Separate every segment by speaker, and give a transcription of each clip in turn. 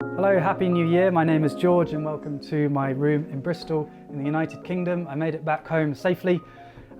Speaker 1: Hello, Happy New Year. My name is George and welcome to my room in Bristol in the United Kingdom. I made it back home safely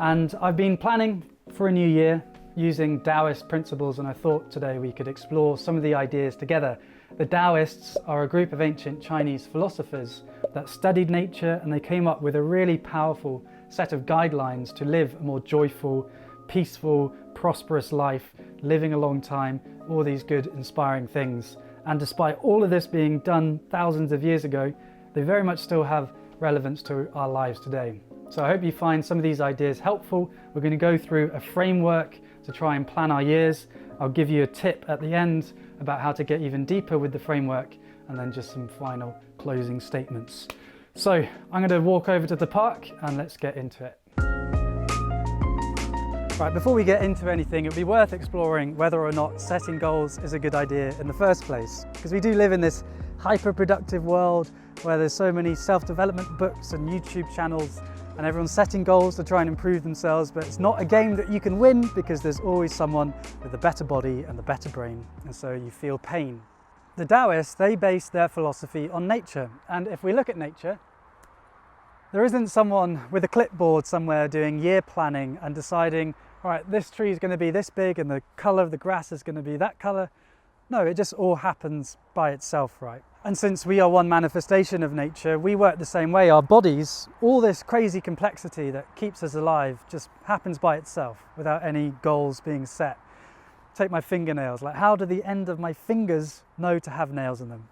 Speaker 1: and I've been planning for a new year using Taoist principles, and I thought today we could explore some of the ideas together. The Taoists are a group of ancient Chinese philosophers that studied nature, and they came up with a really powerful set of guidelines to live a more joyful, peaceful, prosperous life, living a long time, all these good, inspiring things. And despite all of this being done thousands of years ago, they very much still have relevance to our lives today. So I hope you find some of these ideas helpful. We're going to go through a framework to try and plan our years. I'll give you a tip at the end about how to get even deeper with the framework, and then just some final closing statements. So I'm going to walk over to the park and let's get into it. Right, before we get into anything, it would be worth exploring whether or not setting goals is a good idea in the first place. Because we do live in this hyper-productive world where there's so many self-development books and YouTube channels, and everyone's setting goals to try and improve themselves, but it's not a game that you can win because there's always someone with a better body and the better brain, and so you feel pain. The Taoists, they base their philosophy on nature, and if we look at nature, there isn't someone with a clipboard somewhere doing year planning and deciding, all right, this tree is going to be this big and the colour of the grass is going to be that colour. No, it just all happens by itself, right? And since we are one manifestation of nature, we work the same way. Our bodies, all this crazy complexity that keeps us alive just happens by itself without any goals being set. Take my fingernails, like how do the end of my fingers know to have nails in them?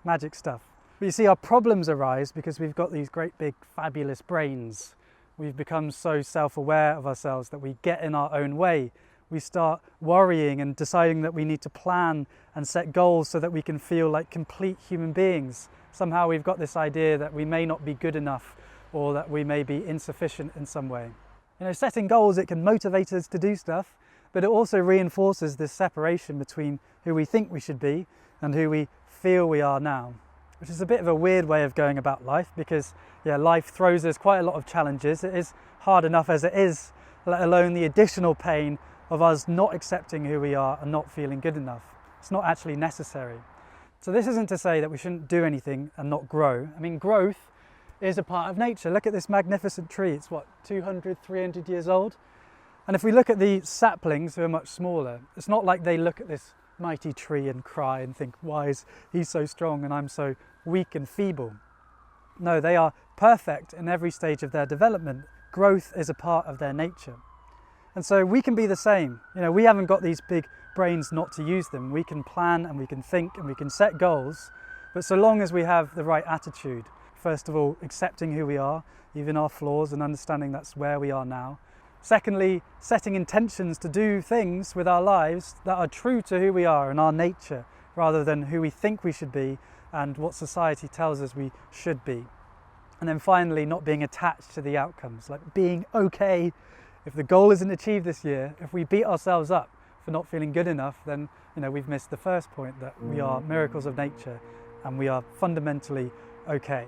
Speaker 1: Magic stuff. But you see, our problems arise because we've got these great big fabulous brains. We've become so self-aware of ourselves that we get in our own way. We start worrying and deciding that we need to plan and set goals so that we can feel like complete human beings. Somehow we've got this idea that we may not be good enough or that we may be insufficient in some way. You know, setting goals, it can motivate us to do stuff, but it also reinforces this separation between who we think we should be and who we feel we are now. Which is a bit of a weird way of going about life because, yeah, life throws us quite a lot of challenges. It is hard enough as it is, let alone the additional pain of us not accepting who we are and not feeling good enough. It's not actually necessary. So this isn't to say that we shouldn't do anything and not grow. I mean, growth is a part of nature. Look at this magnificent tree. It's what, 200, 300 years old? And if we look at the saplings who are much smaller, it's not like they look at this mighty tree and cry and think, why is he so strong and I'm so weak and feeble? No, they are perfect in every stage of their development. Growth is a part of their nature. And so we can be the same. You know, we haven't got these big brains not to use them. We can plan and we can think and we can set goals, but so long as we have the right attitude, first of all, accepting who we are, even our flaws, and understanding that's where we are now. Secondly, setting intentions to do things with our lives that are true to who we are and our nature, rather than who we think we should be and what society tells us we should be. And then finally, not being attached to the outcomes, like being okay if the goal isn't achieved this year. If we beat ourselves up for not feeling good enough, then we've missed the first point, that we are miracles of nature and we are fundamentally okay.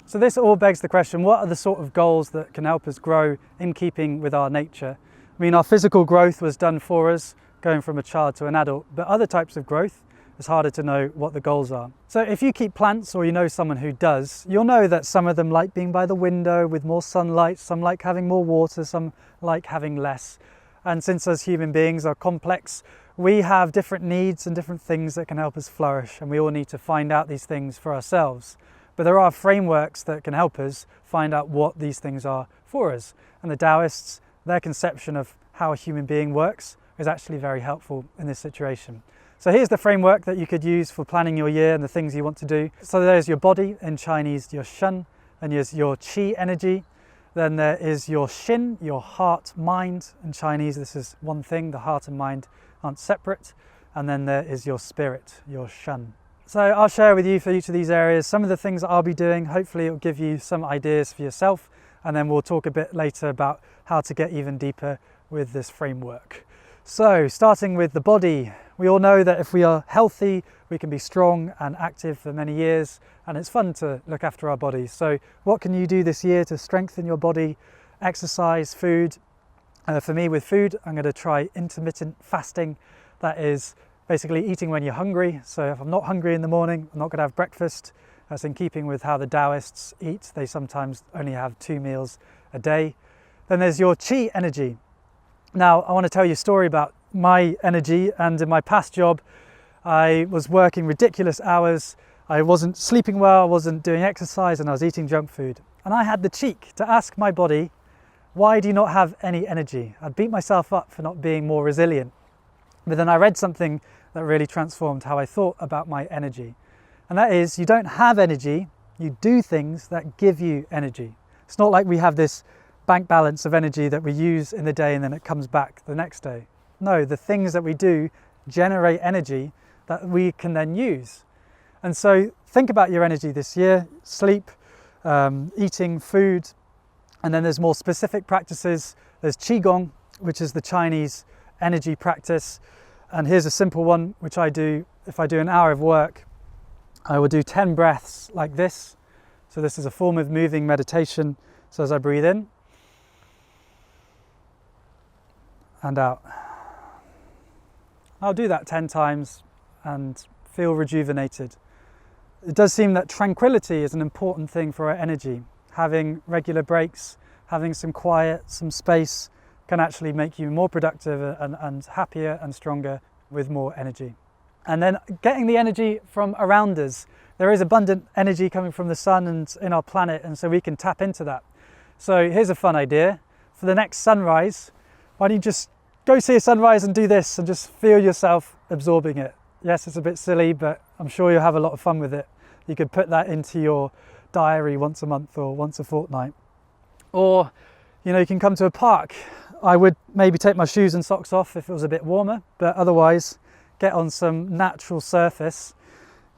Speaker 1: So this all begs the question, what are the sort of goals that can help us grow in keeping with our nature? I mean, our physical growth was done for us, going from a child to an adult, but other types of growth, it's harder to know what the goals are. So if you keep plants, or you know someone who does, you'll know that some of them like being by the window with more sunlight, some like having more water, some like having less. And since us human beings are complex, we have different needs and different things that can help us flourish, and we all need to find out these things for ourselves. But there are frameworks that can help us find out what these things are for us. And the Taoists, their conception of how a human being works is actually very helpful in this situation. So here's the framework that you could use for planning your year and the things you want to do. So there's your body, in Chinese your shen, and there's your qi energy. Then there is your xin, your heart, mind. In Chinese this is one thing, the heart and mind aren't separate. And then there is your spirit, your shen. So I'll share with you for each of these areas some of the things that I'll be doing. Hopefully it'll give you some ideas for yourself, and then we'll talk a bit later about how to get even deeper with this framework. So starting with the body, we all know that if we are healthy, we can be strong and active for many years, and it's fun to look after our bodies. So what can you do this year to strengthen your body? Exercise, food. For me with food, I'm going to try intermittent fasting. That is basically eating when you're hungry. So if I'm not hungry in the morning, I'm not going to have breakfast. That's in keeping with how the Taoists eat. They sometimes only have 2 meals a day. Then there's your Qi energy. Now, I want to tell you a story about my energy, and in my past job, I was working ridiculous hours. I wasn't sleeping well, I wasn't doing exercise, and I was eating junk food. And I had the cheek to ask my body, why do you not have any energy? I'd beat myself up for not being more resilient. But then I read something that really transformed how I thought about my energy. And that is, you don't have energy, you do things that give you energy. It's not like we have this bank balance of energy that we use in the day and then it comes back the next day. No, the things that we do generate energy that we can then use. And so think about your energy this year: sleep, eating food, and then there's more specific practices. There's Qigong, which is the Chinese energy practice. And here's a simple one, which I do. If I do an hour of work, I will do 10 breaths like this. So this is a form of moving meditation. So as I breathe in and out, I'll do that 10 times and feel rejuvenated. It does seem that tranquility is an important thing for our energy. Having regular breaks, having some quiet, some space can actually make you more productive and happier and stronger with more energy. And then getting the energy from around us. There is abundant energy coming from the sun and in our planet, and so we can tap into that. So here's a fun idea. For the next sunrise, why don't you just go see a sunrise and do this and just feel yourself absorbing it. Yes, it's a bit silly, but I'm sure you'll have a lot of fun with it. You could put that into your diary once a month or once a fortnight. Or, you can come to a park. I would maybe take my shoes and socks off if it was a bit warmer, but otherwise get on some natural surface,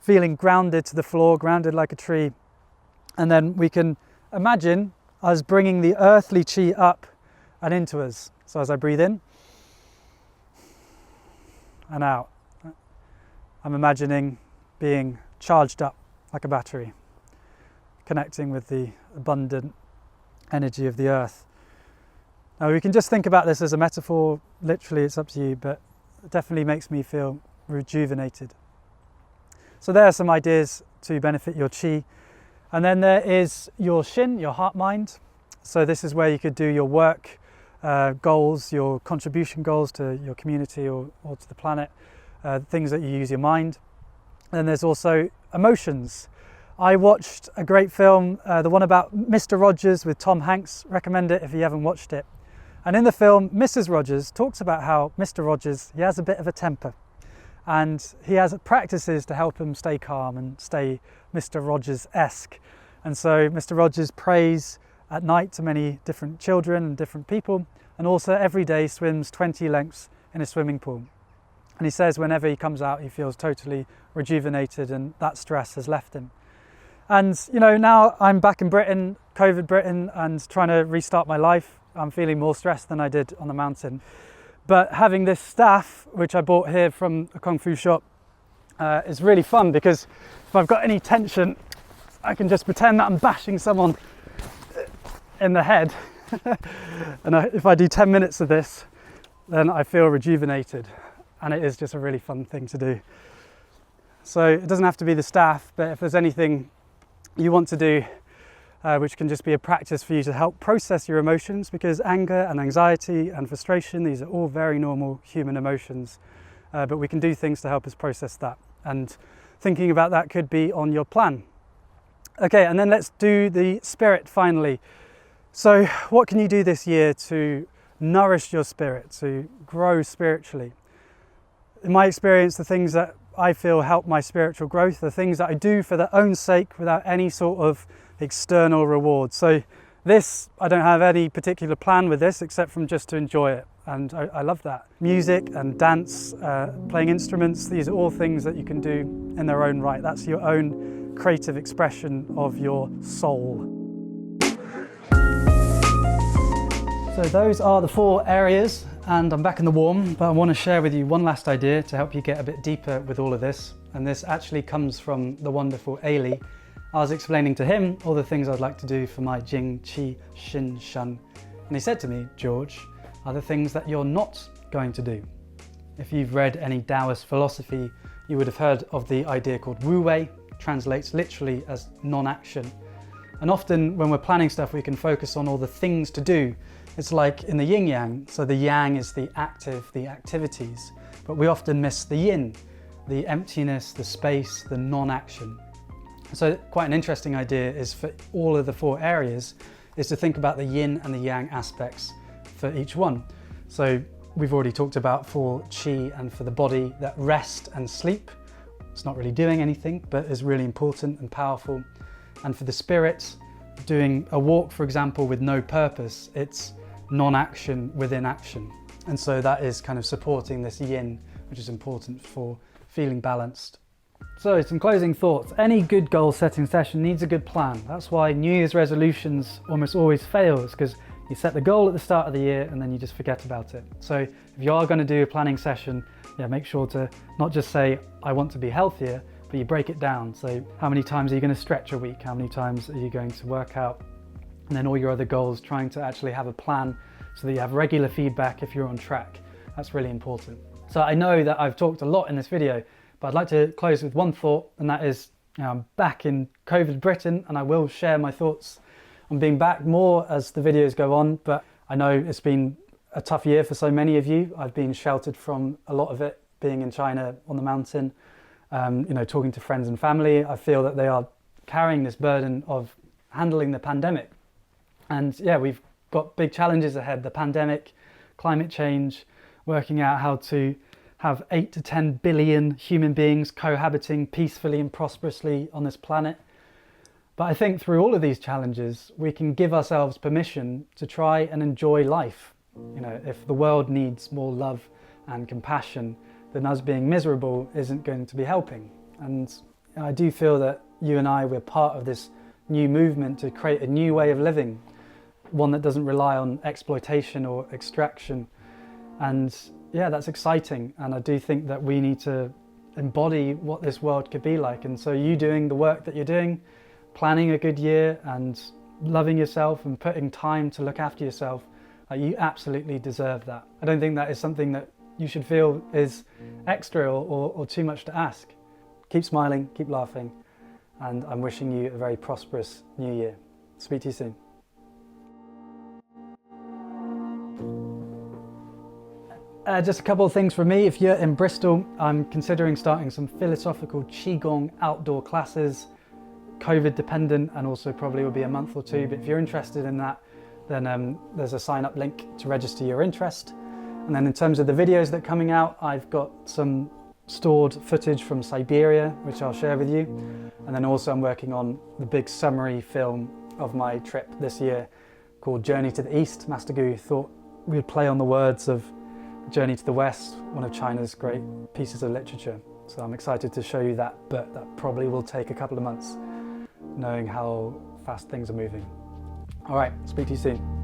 Speaker 1: feeling grounded to the floor, grounded like a tree. And then we can imagine us bringing the earthly chi up and into us. So as I breathe in and out, I'm imagining being charged up like a battery, connecting with the abundant energy of the earth. Now we can just think about this as a metaphor, literally it's up to you, but it definitely makes me feel rejuvenated. So there are some ideas to benefit your chi. And then there is your shin, your heart mind. So this is where you could do your work goals, your contribution goals to your community or to the planet, things that you use your mind. And then there's also emotions. I watched a great film, the one about Mr. Rogers with Tom Hanks. Recommend it if you haven't watched it. And in the film, Mrs. Rogers talks about how Mr. Rogers, he has a bit of a temper. And he has practices to help him stay calm and stay Mr. Rogers-esque. And so Mr. Rogers prays at night to many different children and different people, and also every day swims 20 lengths in a swimming pool. And he says whenever he comes out, he feels totally rejuvenated and that stress has left him. And now I'm back in Britain, COVID Britain, and trying to restart my life. I'm feeling more stressed than I did on the mountain. But having this staff, which I bought here from a Kung Fu shop, is really fun because if I've got any tension, I can just pretend that I'm bashing someone in the head. And if I do 10 minutes of this, then I feel rejuvenated. And it is just a really fun thing to do. So it doesn't have to be the staff, but if there's anything you want to do, which can just be a practice for you to help process your emotions, because anger and anxiety and frustration, these are all very normal human emotions, but we can do things to help us process that. And thinking about that could be on your plan. Okay, and then let's do the spirit finally. So what can you do this year to nourish your spirit, to grow spiritually? In my experience, the things that I feel help my spiritual growth, the things that I do for their own sake without any sort of external reward. So this, I don't have any particular plan with this except from just to enjoy it. And I love that. Music and dance, playing instruments, these are all things that you can do in their own right. That's your own creative expression of your soul. So those are the 4 areas, and I'm back in the warm, but I want to share with you one last idea to help you get a bit deeper with all of this. And this actually comes from the wonderful Ailey. I was explaining to him all the things I'd like to do for my Jing, Qi, Shin, Shan. And he said to me, George, are the things that you're not going to do. If you've read any Taoist philosophy, you would have heard of the idea called Wu Wei, translates literally as non-action. And often when we're planning stuff, we can focus on all the things to do. It's like in the Yin Yang, so the Yang is the active, the activities, but we often miss the Yin, the emptiness, the space, the non-action. So quite an interesting idea is for all of the 4 areas is to think about the Yin and the Yang aspects for each one. So we've already talked about for Qi and for the body that rest and sleep, it's not really doing anything, but is really important and powerful. And for the spirit, doing a walk, for example, with no purpose, it's non-action within action. And so that is kind of supporting this yin, which is important for feeling balanced. So some closing thoughts. Any good goal setting session needs a good plan. That's why New Year's resolutions almost always fail, because you set the goal at the start of the year and then you just forget about it. So if you are going to do a planning session, make sure to not just say, I want to be healthier, but you break it down. So how many times are you going to stretch a week? How many times are you going to work out? And then all your other goals, trying to actually have a plan so that you have regular feedback if you're on track. That's really important. So I know that I've talked a lot in this video, but I'd like to close with one thought, and that is, I'm back in COVID Britain, and I will share my thoughts on being back more as the videos go on, but I know it's been a tough year for so many of you. I've been sheltered from a lot of it, being in China on the mountain, talking to friends and family. I feel that they are carrying this burden of handling the pandemic. And we've got big challenges ahead, the pandemic, climate change, working out how to have 8 to 10 billion human beings cohabiting peacefully and prosperously on this planet. But I think through all of these challenges, we can give ourselves permission to try and enjoy life. If the world needs more love and compassion, then us being miserable isn't going to be helping. And I do feel that you and I, we're part of this new movement to create a new way of living, one that doesn't rely on exploitation or extraction. And that's exciting. And I do think that we need to embody what this world could be like. And so you doing the work that you're doing, planning a good year and loving yourself and putting time to look after yourself, you absolutely deserve that. I don't think that is something that you should feel is extra or too much to ask. Keep smiling, keep laughing, and I'm wishing you a very prosperous new year. Speak to you soon. Just a couple of things from me. If you're in Bristol, I'm considering starting some philosophical Qigong outdoor classes, COVID dependent, and also probably will be a month or 2. But if you're interested in that, then there's a sign up link to register your interest. And then in terms of the videos that are coming out, I've got some stored footage from Siberia, which I'll share with you. And then also I'm working on the big summary film of my trip this year called Journey to the East. Master Gu thought we'd play on the words of Journey to the West, one of China's great pieces of literature. So I'm excited to show you that, but that probably will take a couple of months, knowing how fast things are moving. All right, speak to you soon.